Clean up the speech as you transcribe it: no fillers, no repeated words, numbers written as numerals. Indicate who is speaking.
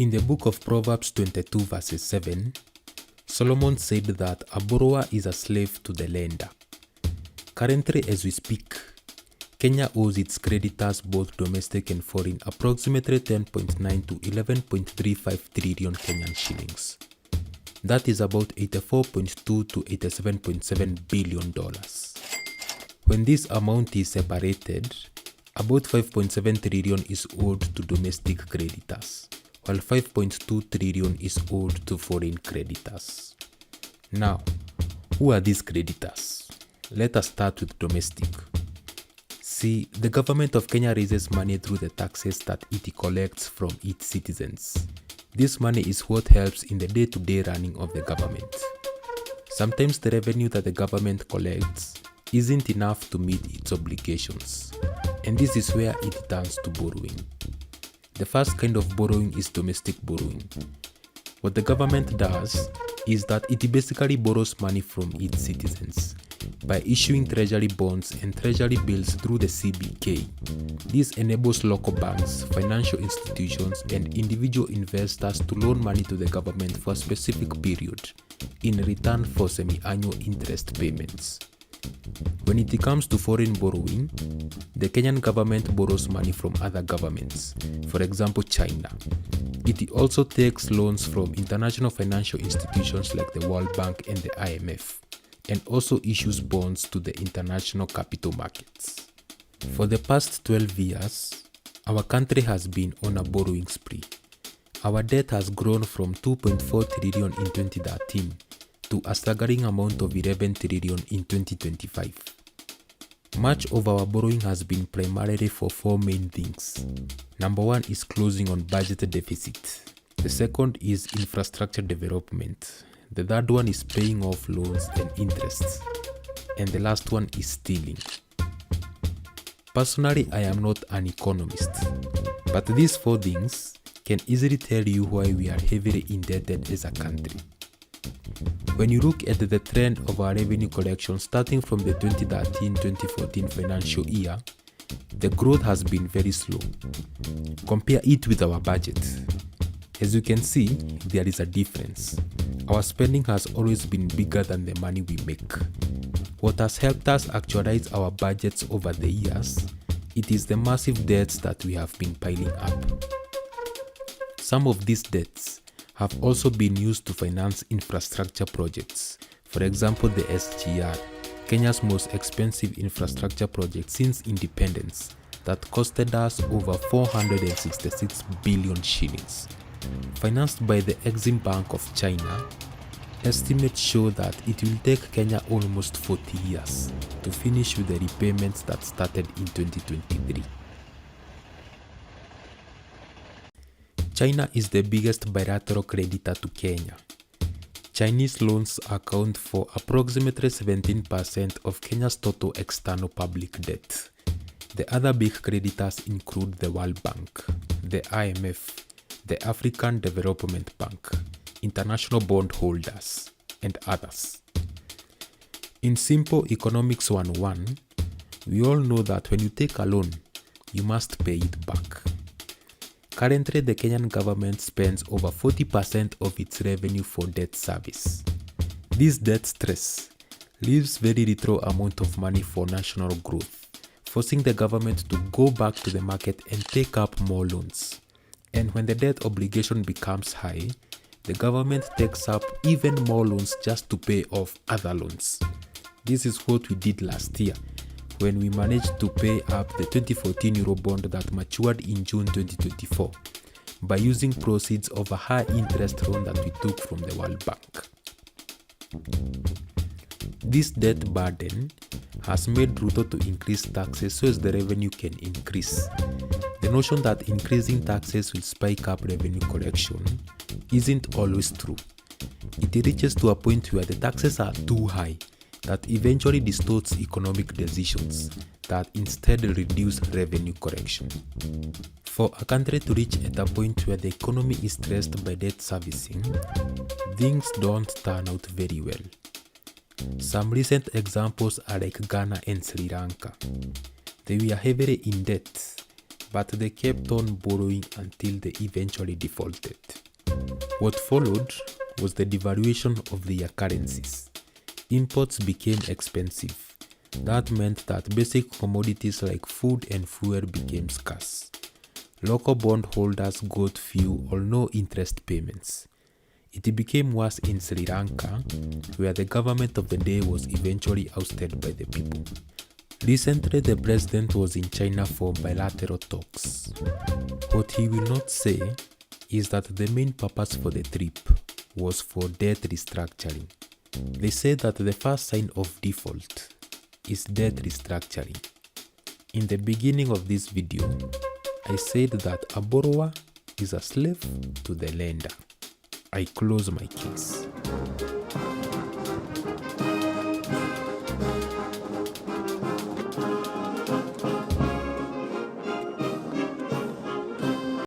Speaker 1: In the book of Proverbs 22 verses 7, Solomon said that a borrower is a slave to the lender. Currently, as we speak, Kenya owes its creditors, both domestic and foreign, approximately 10.9 to 11.35 trillion Kenyan shillings. That is about $84.2 to $87.7 billion. When this amount is separated, about 5.7 trillion is owed to domestic creditors, while 5.2 trillion is owed to foreign creditors. Now, who are these creditors? Let us start with domestic. See, the government of Kenya raises money through the taxes that it collects from its citizens. This money is what helps in the day-to-day running of the government. Sometimes the revenue that the government collects isn't enough to meet its obligations, and this is where it turns to borrowing. The first kind of borrowing is domestic borrowing. What the government does is that it basically borrows money from its citizens by issuing treasury bonds and treasury bills through the CBK. This enables local banks, financial institutions, and individual investors to loan money to the government for a specific period in return for semi-annual interest payments. When it comes to foreign borrowing, the Kenyan government borrows money from other governments, for example China. It also takes loans from international financial institutions like the World Bank and the IMF, and also issues bonds to the international capital markets. For the past 12 years, our country has been on a borrowing spree. Our debt has grown from 2.4 trillion in 2013 to a staggering amount of 11 trillion in 2025. Much of our borrowing has been primarily for four main things. Number one is closing on budget deficit. The second is infrastructure development. The third one is paying off loans and interests. And the last one is stealing. Personally, I am not an economist, but these four things can easily tell you why we are heavily indebted as a country. When you look at the trend of our revenue collection starting from the 2013-2014 financial year, the growth has been very slow. Compare it with our budget. As you can see, there is a difference. Our spending has always been bigger than the money we make. What has helped us actualize our budgets over the years, it is the massive debts that we have been piling up. Some of these debts have also been used to finance infrastructure projects. For example, the SGR, Kenya's most expensive infrastructure project since independence, that costed us over 466 billion shillings. Financed by the Exim Bank of China, estimates show that it will take Kenya almost 40 years to finish with the repayments that started in 2023. China is the biggest bilateral creditor to Kenya. Chinese loans account for approximately 17% of Kenya's total external public debt. The other big creditors include the World Bank, the IMF, the African Development Bank, international bondholders, and others. In simple economics 101, we all know that when you take a loan, you must pay it back. Currently, the Kenyan government spends over 40% of its revenue for debt service. This debt stress leaves very little amount of money for national growth, forcing the government to go back to the market and take up more loans. And when the debt obligation becomes high, the government takes up even more loans just to pay off other loans. This is what we did last year, when we managed to pay up the 2014 Eurobond that matured in June 2024 by using proceeds of a high interest loan that we took from the World Bank. This debt burden has made Ruto to increase taxes so as the revenue can increase. The notion that increasing taxes will spike up revenue collection isn't always true. It reaches to a point where the taxes are too high that eventually distorts economic decisions that instead reduce revenue collection. For a country to reach at a point where the economy is stressed by debt servicing, things don't turn out very well. Some recent examples are like Ghana and Sri Lanka. They were heavily in debt, but they kept on borrowing until they eventually defaulted. What followed was the devaluation of their currencies. Imports became expensive. That meant that basic commodities like food and fuel became scarce. Local bondholders got few or no interest payments. It became worse in Sri Lanka, where the government of the day was eventually ousted by the people. Recently, the president was in China for bilateral talks. What he will not say is that the main purpose for the trip was for debt restructuring. They say that the first sign of default is debt restructuring. In the beginning of this video, I said that a borrower is a slave to the lender. I close my case.